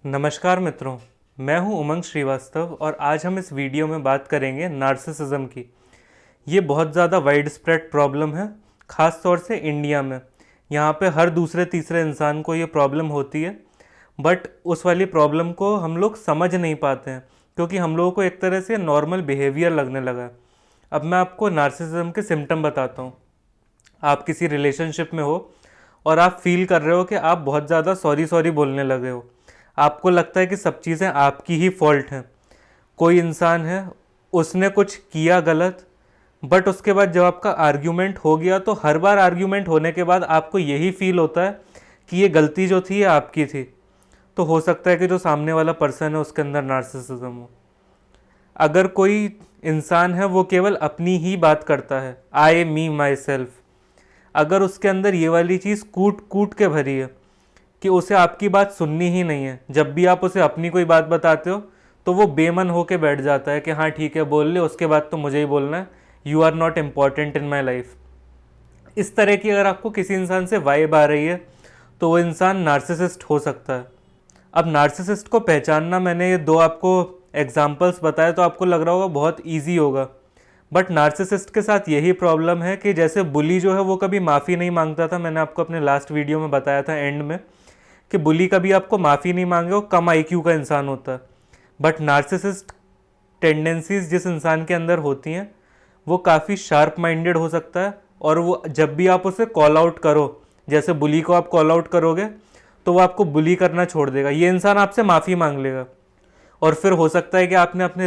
नमस्कार मित्रों, मैं हूं उमंग श्रीवास्तव और आज हम इस वीडियो में बात करेंगे नार्सिसिज्म की। ये बहुत ज़्यादा वाइड स्प्रेड प्रॉब्लम है, ख़ास तौर से इंडिया में। यहाँ पे हर दूसरे तीसरे इंसान को ये प्रॉब्लम होती है, बट उस वाली प्रॉब्लम को हम लोग समझ नहीं पाते हैं क्योंकि हम लोगों को एक तरह से नॉर्मल बिहेवियर लगने लगा है। अब मैं आपको नार्सिसिज्म के सिम्टम बताता हूँ। आप किसी रिलेशनशिप में हो और आप फील कर रहे हो कि आप बहुत ज़्यादा सॉरी सॉरी बोलने लगे हो। आपको लगता है कि सब चीज़ें आपकी ही फॉल्ट हैं। कोई इंसान है, उसने कुछ किया गलत, बट उसके बाद जब आपका आर्ग्यूमेंट हो गया तो हर बार आर्ग्यूमेंट होने के बाद आपको यही फील होता है कि ये गलती जो थी ये आपकी थी। तो हो सकता है कि जो सामने वाला पर्सन है उसके अंदर नार्सिसिज्म हो। अगर कोई इंसान है वो केवल अपनी ही बात करता है, आई मी माई सेल्फ, अगर उसके अंदर ये वाली चीज़ कूट कूट के भरी है कि उसे आपकी बात सुननी ही नहीं है, जब भी आप उसे अपनी कोई बात बताते हो तो वो बेमन होके बैठ जाता है कि हाँ ठीक है बोल ले, उसके बाद तो मुझे ही बोलना है, you are not important in my life. इस तरह की अगर आपको किसी इंसान से वाइब आ रही है तो वो इंसान नार्सिसिस्ट हो सकता है। अब नार्सिसिस्ट को पहचानना, मैंने ये दो आपको एग्जाम्पल्स बताए तो आपको लग रहा होगा बहुत ईजी होगा, बट नार्सिसिस्ट के साथ यही प्रॉब्लम है कि जैसे बुली जो है वो कभी माफ़ी नहीं मांगता था, मैंने आपको अपने लास्ट वीडियो में बताया था एंड में कि बुली कभी आपको माफ़ी नहीं मांगे, वो कम आईक्यू का इंसान होता है। बट नार्सिसिस्ट टेंडेंसीज जिस इंसान के अंदर होती हैं वो काफ़ी शार्प माइंडेड हो सकता है, और वो जब भी आप उसे कॉल आउट करो, जैसे बुली को आप कॉल आउट करोगे तो वो आपको बुली करना छोड़ देगा, ये इंसान आपसे माफ़ी मांग लेगा। और फिर हो सकता है कि आपने अपने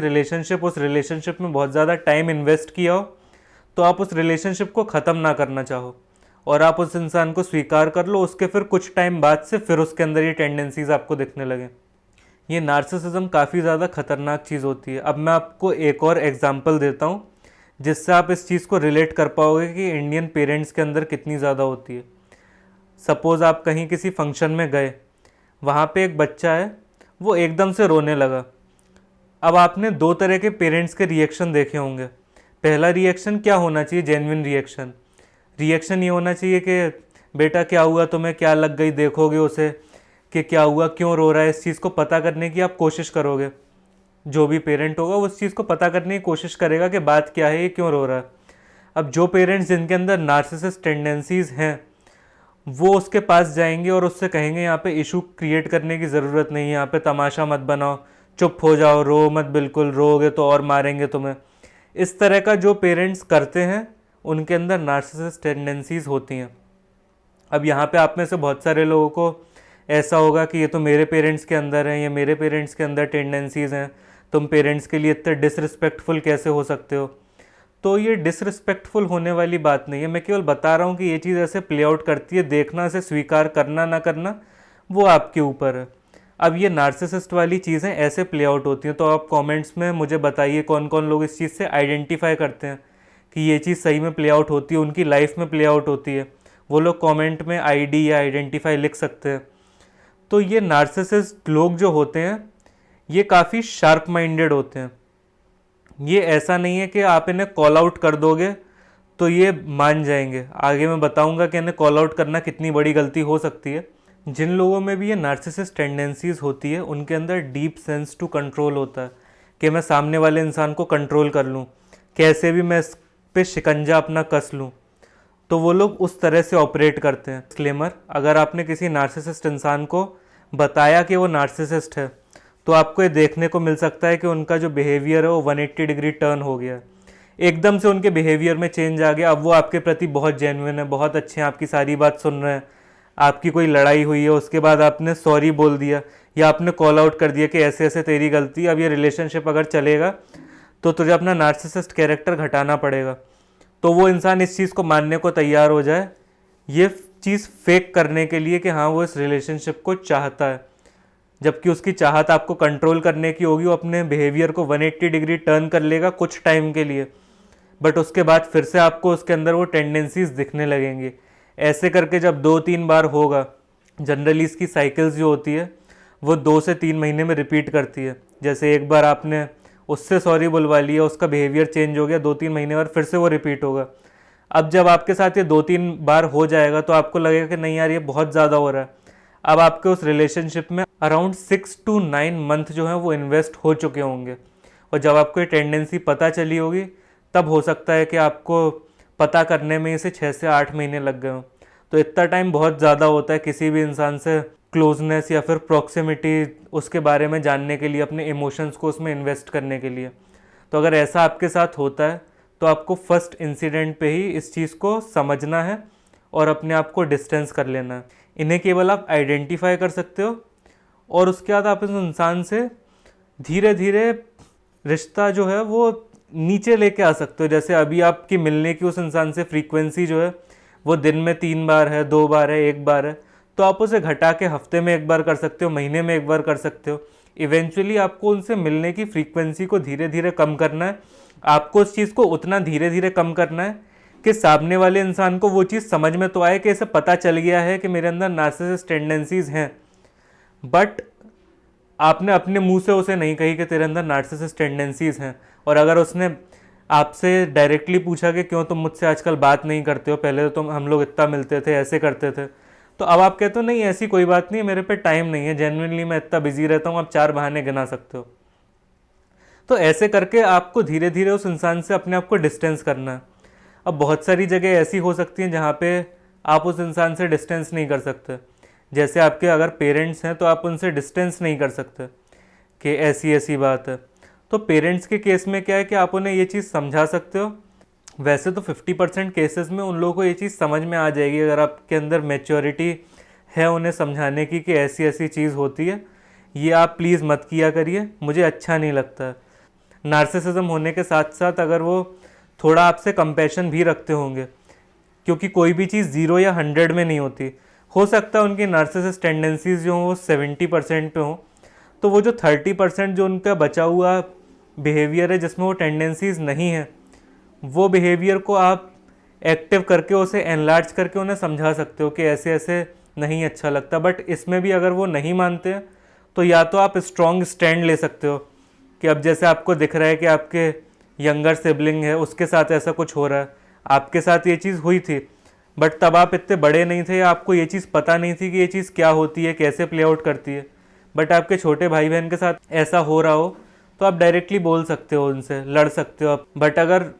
उस रिलेशनशिप में बहुत ज़्यादा टाइम इन्वेस्ट किया हो, तो आप उस रिलेशनशिप को ख़त्म ना करना चाहो और आप उस इंसान को स्वीकार कर लो, उसके फिर कुछ टाइम बाद से फिर उसके अंदर ये टेंडेंसीज आपको दिखने लगे। ये नार्सिसिज्म काफ़ी ज़्यादा खतरनाक चीज़ होती है। अब मैं आपको एक और एग्जांपल देता हूँ जिससे आप इस चीज़ को रिलेट कर पाओगे कि इंडियन पेरेंट्स के अंदर कितनी ज़्यादा होती है। सपोज़ आप कहीं किसी फंक्शन में गए, वहाँ पे एक बच्चा है, वो एकदम से रोने लगा। अब आपने दो तरह के पेरेंट्स के रिएक्शन देखे होंगे। पहला रिएक्शन क्या होना चाहिए? जेन्युइन रिएक्शन ये होना चाहिए कि बेटा क्या हुआ तुम्हें, क्या लग गई, देखोगे उसे कि क्या हुआ, क्यों रो रहा है, इस चीज़ को पता करने की आप कोशिश करोगे। जो भी पेरेंट होगा उस चीज़ को पता करने की कोशिश करेगा कि बात क्या है, ये क्यों रो रहा है। अब जो पेरेंट्स जिनके अंदर नार्सिसिस्ट टेंडेंसीज हैं वो उसके पास जाएंगे और उससे कहेंगे यहाँ पे इशू क्रिएट करने की ज़रूरत नहीं है, यहाँ पे तमाशा मत बनाओ, चुप हो जाओ, रो मत, बिल्कुल रोगे तो और मारेंगे तुम्हें। इस तरह का जो पेरेंट्स करते हैं उनके अंदर नार्सिसिस्ट टेंडेंसीज होती हैं। अब यहाँ पे आप में से बहुत सारे लोगों को ऐसा होगा कि ये तो मेरे पेरेंट्स के अंदर है, ये मेरे पेरेंट्स के अंदर टेंडेंसीज हैं, तुम पेरेंट्स के लिए इतने डिसरिस्पेक्टफुल कैसे हो सकते हो। तो ये डिसरिस्पेक्टफुल होने वाली बात नहीं है, मैं केवल बता रहा हूँ कि ये चीज़ ऐसे प्ले आउट करती है। देखना से स्वीकार करना ना करना वो आपके ऊपर है। अब ये नार्सिसिस्ट वाली चीज़ें ऐसे प्ले आउट होती हैं, तो आप कमेंट्स में मुझे बताइए कौन कौन लोग इस चीज़ से आइडेंटिफाई करते हैं कि ये चीज़ सही में प्ले आउट होती है, उनकी लाइफ में प्ले आउट होती है। वो लोग कमेंट में आईडी या आइडेंटिफाई लिख सकते हैं। तो ये नार्सिसिस्ट लोग जो होते हैं ये काफ़ी शार्प माइंडेड होते हैं। ये ऐसा नहीं है कि आप इन्हें कॉल आउट कर दोगे तो ये मान जाएंगे। आगे मैं बताऊंगा कि इन्हें कॉल आउट करना कितनी बड़ी गलती हो सकती है। जिन लोगों में भी ये नार्सिसिस्ट टेंडेंसीज होती है उनके अंदर डीप सेंस टू कंट्रोल होता है कि मैं सामने वाले इंसान को कंट्रोल कर लूँ, कैसे भी मैं इस पे शिकंजा अपना कस लूँ। तो वो लोग उस तरह से ऑपरेट करते हैं। डिस्क्लेमर, अगर आपने किसी नार्सिसिस्ट इंसान को बताया कि वो नार्सिसिस्ट है तो आपको ये देखने को मिल सकता है कि उनका जो बिहेवियर है वो 180 डिग्री टर्न हो गया। एकदम से उनके बिहेवियर में चेंज आ गया। अब वो आपके प्रति बहुत जेन्युइन है, बहुत अच्छे हैं, आपकी सारी बात सुन रहे हैं। आपकी कोई लड़ाई हुई है, उसके बाद आपने सॉरी बोल दिया या आपने कॉल आउट कर दिया कि ऐसे ऐसे तेरी गलती। अब ये रिलेशनशिप अगर चलेगा तो तुझे अपना नार्सिसिस्ट कैरेक्टर घटाना पड़ेगा। तो वो इंसान इस चीज़ को मानने को तैयार हो जाए, ये चीज़ फेक करने के लिए कि हाँ वो इस रिलेशनशिप को चाहता है, जबकि उसकी चाहत आपको कंट्रोल करने की होगी। वो अपने बिहेवियर को 180 डिग्री टर्न कर लेगा कुछ टाइम के लिए, बट उसके बाद फिर से आपको उसके अंदर वो टेंडेंसीज दिखने लगेंगी। ऐसे करके जब 2-3 बार होगा, जनरली इसकी साइकिल्स जो होती है वो 2 से 3 महीने में रिपीट करती है। जैसे एक बार आपने उससे सॉरी बुलवा लिया, उसका बिहेवियर चेंज हो गया, 2-3 महीने बाद फिर से वो रिपीट होगा। अब जब आपके साथ ये 2-3 बार हो जाएगा तो आपको लगेगा कि नहीं यार ये बहुत ज़्यादा हो रहा है। अब आपके उस रिलेशनशिप में अराउंड 6 to 9 मंथ जो है वो इन्वेस्ट हो चुके होंगे। और जब आपको ये टेंडेंसी पता चली होगी तब हो सकता है कि आपको पता करने में इसे 6 से 8 महीने लग गए हों। तो इतना टाइम बहुत ज़्यादा होता है किसी भी इंसान से क्लोजनेस या फिर प्रॉक्सिमिटी उसके बारे में जानने के लिए, अपने इमोशंस को उसमें इन्वेस्ट करने के लिए। तो अगर ऐसा आपके साथ होता है तो आपको फर्स्ट इंसिडेंट पे ही इस चीज़ को समझना है और अपने आप को डिस्टेंस कर लेना है। इन्हें केवल आप आइडेंटिफाई कर सकते हो और उसके बाद आप इस इंसान से धीरे धीरे रिश्ता जो है वो नीचे लेके आ सकते हो। जैसे अभी आपकी मिलने की उस इंसान से फ्रीक्वेंसी जो है वो दिन में 3 बार है, 2 बार है, 1 बार है, तो आप उसे घटा के हफ्ते में 1 बार कर सकते हो, महीने में 1 बार कर सकते हो। इवेंचुअली आपको उनसे मिलने की फ्रीक्वेंसी को धीरे धीरे कम करना है। आपको उस चीज़ को उतना धीरे धीरे कम करना है कि सामने वाले इंसान को वो चीज़ समझ में तो आए कि इसे पता चल गया है कि मेरे अंदर नार्सिसिस्ट टेंडेंसीज हैं, बट आपने अपने मुंह से उसे नहीं कही कि तेरे अंदर नार्सिसिस्ट टेंडेंसीज हैं। और अगर उसने आपसे डायरेक्टली पूछा कि क्यों तुम मुझसे आजकल बात नहीं करते हो, पहले तो तुम हम लोग इतना मिलते थे, ऐसे करते थे, तो अब आप कहते हो नहीं ऐसी कोई बात नहीं है, मेरे पे टाइम नहीं है, जेन्युइनली मैं इतना बिजी रहता हूँ, आप 4 बहाने गिना सकते हो। तो ऐसे करके आपको धीरे धीरे उस इंसान से अपने आप को डिस्टेंस करना है। अब बहुत सारी जगह ऐसी हो सकती हैं जहाँ पे आप उस इंसान से डिस्टेंस नहीं कर सकते। जैसे आपके अगर पेरेंट्स हैं तो आप उनसे डिस्टेंस नहीं कर सकते कि ऐसी ऐसी बात है। तो पेरेंट्स के केस में क्या है कि आप उन्हें ये चीज़ समझा सकते हो। वैसे तो 50% केसेस में उन लोगों को ये चीज़ समझ में आ जाएगी अगर आपके अंदर मैच्योरिटी है उन्हें समझाने की कि ऐसी ऐसी चीज़ होती है, ये आप प्लीज़ मत किया करिए, मुझे अच्छा नहीं लगता। नार्सिसिज्म होने के साथ साथ अगर वो थोड़ा आपसे कंपैशन भी रखते होंगे, क्योंकि कोई भी चीज़ 0 या 100 में नहीं होती। हो सकता है उनकी नार्सिसिस्ट टेंडेंसीज जो हों वो 70% पे हों, तो वो जो 30% जो उनका बचा हुआ बिहेवियर है जिसमें वो टेंडेंसीज नहीं है, वो बिहेवियर को आप एक्टिव करके उसे एनलार्ज करके उन्हें समझा सकते हो कि ऐसे ऐसे नहीं अच्छा लगता। बट इसमें भी अगर वो नहीं मानते हैं तो या तो आप स्ट्रॉन्ग स्टैंड ले सकते हो कि अब जैसे आपको दिख रहा है कि आपके यंगर सिबलिंग है उसके साथ ऐसा कुछ हो रहा है, आपके साथ ये चीज़ हुई थी बट तब आप इतने बड़े नहीं थे या आपको ये चीज़ पता नहीं थी कि ये चीज़ क्या होती है, कैसे प्ले आउट करती है, बट आपके छोटे भाई बहन के साथ ऐसा हो रहा हो तो आप डायरेक्टली बोल सकते हो, उनसे लड़ सकते हो आप। बट अगर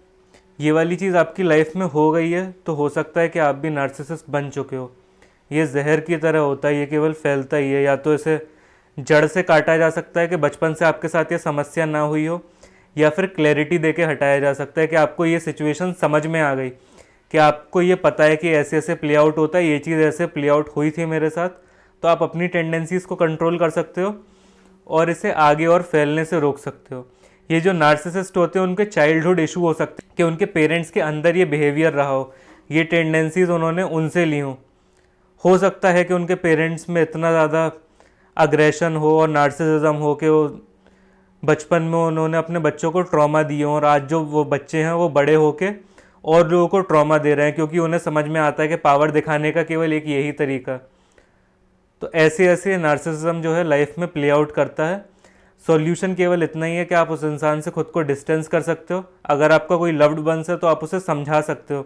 ये वाली चीज़ आपकी लाइफ में हो गई है तो हो सकता है कि आप भी नार्सिसिस्ट बन चुके हो। ये जहर की तरह होता है, ये केवल फैलता ही है। या तो इसे जड़ से काटा जा सकता है कि बचपन से आपके साथ ये समस्या ना हुई हो, या फिर क्लैरिटी देके हटाया जा सकता है कि आपको ये सिचुएशन समझ में आ गई कि आपको ये पता है कि ऐसे ऐसे प्ले आउट होता है, ये चीज़ ऐसे प्ले आउट हुई थी मेरे साथ, तो आप अपनी टेंडेंसीज़ को कंट्रोल कर सकते हो और इसे आगे और फैलने से रोक सकते हो। ये जो नार्सिसिस्ट होते हैं उनके चाइल्डहुड इशू हो सकते हैं कि उनके पेरेंट्स के अंदर ये बिहेवियर रहा हो, ये टेंडेंसीज उन्होंने उनसे ली हो सकता है कि उनके पेरेंट्स में इतना ज़्यादा अग्रेशन हो और नार्सिसिज्म हो कि वो बचपन में उन्होंने अपने बच्चों को ट्रॉमा दिए और आज जो वो बच्चे हैं वो बड़े होके और लोगों को ट्रॉमा दे रहे हैं, क्योंकि उन्हें समझ में आता है कि पावर दिखाने का केवल एक यही तरीका। तो ऐसे ऐसे नार्सिसिज्म जो है लाइफ में प्ले आउट करता है। सॉल्यूशन केवल इतना ही है कि आप उस इंसान से खुद को डिस्टेंस कर सकते हो। अगर आपका कोई लव्ड वंस है तो आप उसे समझा सकते हो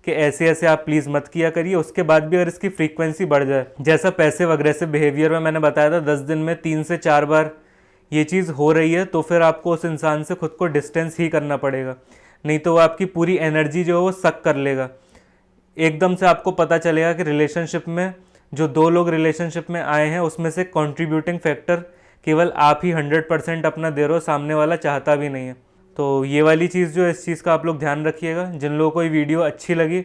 कि ऐसे ऐसे आप प्लीज़ मत किया करिए। उसके बाद भी अगर इसकी फ्रीक्वेंसी बढ़ जाए, जैसा पैसिव अग्रेसिव बिहेवियर में मैंने बताया था 10 दिन में 3 से 4 बार ये चीज़ हो रही है, तो फिर आपको उस इंसान से खुद को डिस्टेंस ही करना पड़ेगा, नहीं तो वो आपकी पूरी एनर्जी जो है वो सक कर लेगा। एकदम से आपको पता चलेगा कि रिलेशनशिप में जो 2 लोग रिलेशनशिप में आए हैं उसमें से कंट्रीब्यूटिंग फैक्टर केवल आप ही 100% अपना दे रहे हो, सामने वाला चाहता भी नहीं है। तो ये वाली चीज़ जो है, इस चीज़ का आप लोग ध्यान रखिएगा। जिन लोगों को ये वीडियो अच्छी लगी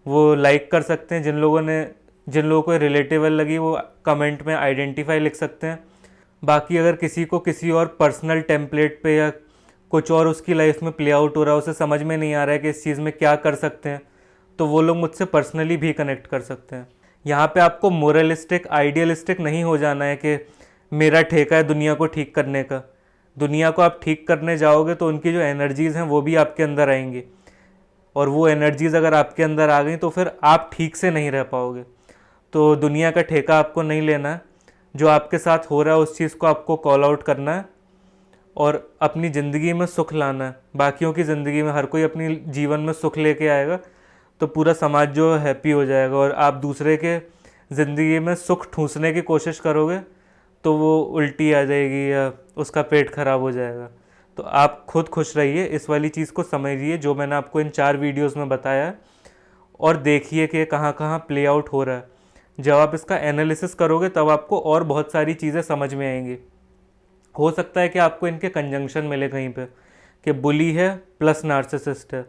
वो लाइक कर सकते हैं, जिन लोगों को रिलेटेबल लगी वो कमेंट में आइडेंटिफाई लिख सकते हैं। बाकी अगर किसी को किसी और पर्सनल टेम्पलेट पे या कुछ और उसकी लाइफ में प्ले आउट हो रहा है, उसे समझ में नहीं आ रहा है कि इस चीज़ में क्या कर सकते हैं, तो वो लोग मुझसे पर्सनली भी कनेक्ट कर सकते हैं। यहाँ पे आपको मोरलिस्टिक आइडियलिस्टिक नहीं हो जाना है कि मेरा ठेका है दुनिया को ठीक करने का। दुनिया को आप ठीक करने जाओगे तो उनकी जो एनर्जीज़ हैं वो भी आपके अंदर आएंगी, और वो एनर्जीज़ अगर आपके अंदर आ गई तो फिर आप ठीक से नहीं रह पाओगे। तो दुनिया का ठेका आपको नहीं लेना है, जो आपके साथ हो रहा है उस चीज़ को आपको कॉल आउट करना है और अपनी ज़िंदगी में सुख लाना है। बाकियों की ज़िंदगी में हर कोई अपनी जीवन में सुख लेके आएगा तो पूरा समाज जो हैप्पी हो जाएगा, और आप दूसरे के ज़िंदगी में सुख ठूंसने की कोशिश करोगे तो वो उल्टी आ जाएगी या उसका पेट खराब हो जाएगा। तो आप खुद खुश रहिए, इस वाली चीज़ को समझिए जो मैंने आपको इन 4 वीडियोस में बताया है, और देखिए कि कहाँ कहाँ प्ले आउट हो रहा है। जब आप इसका एनालिसिस करोगे तब आपको और बहुत सारी चीज़ें समझ में आएंगी। हो सकता है कि आपको इनके कंजंक्शन मिले कहीं पे कि बुली है प्लस नार्सिसिस्ट है,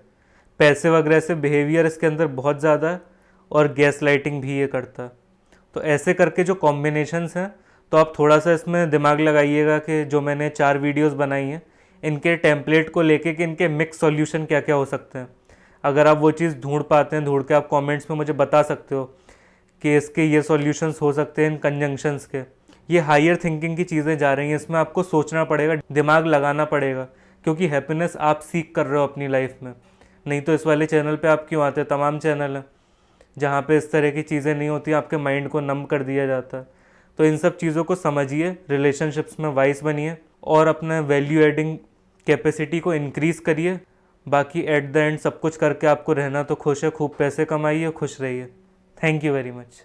पैसे अग्रेसिव बिहेवियर इसके अंदर बहुत ज़्यादा है, और गैस लाइटिंग भी ये करता है। तो ऐसे करके जो कॉम्बिनेशंस हैं, तो आप थोड़ा सा इसमें दिमाग लगाइएगा कि जो मैंने 4 वीडियोस बनाई हैं इनके टेम्पलेट को लेके कि इनके मिक्स सॉल्यूशन क्या क्या हो सकते हैं। अगर आप वो चीज़ ढूंढ पाते हैं, ढूंढ के आप कमेंट्स में मुझे बता सकते हो कि इसके ये सॉल्यूशंस हो सकते हैं इन कंजंक्शंस के। ये हायर थिंकिंग की चीज़ें जा रही हैं, इसमें आपको सोचना पड़ेगा, दिमाग लगाना पड़ेगा, क्योंकि हैप्पीनेस आप सीख कर रहे हो अपनी लाइफ में। नहीं तो इस वाले चैनल पे आप क्यों आते हैं? तमाम चैनल हैं जहाँ पे इस तरह की चीज़ें नहीं होती, आपके माइंड को नम कर दिया जाता है। तो इन सब चीज़ों को समझिए, रिलेशनशिप्स में वाइस बनिए और अपने वैल्यू एडिंग कैपेसिटी को इंक्रीज़ करिए। बाकी एट द एंड सब कुछ करके आपको रहना तो खुश है, खूब पैसे कमाइए, खुश रहिए। Thank you very much.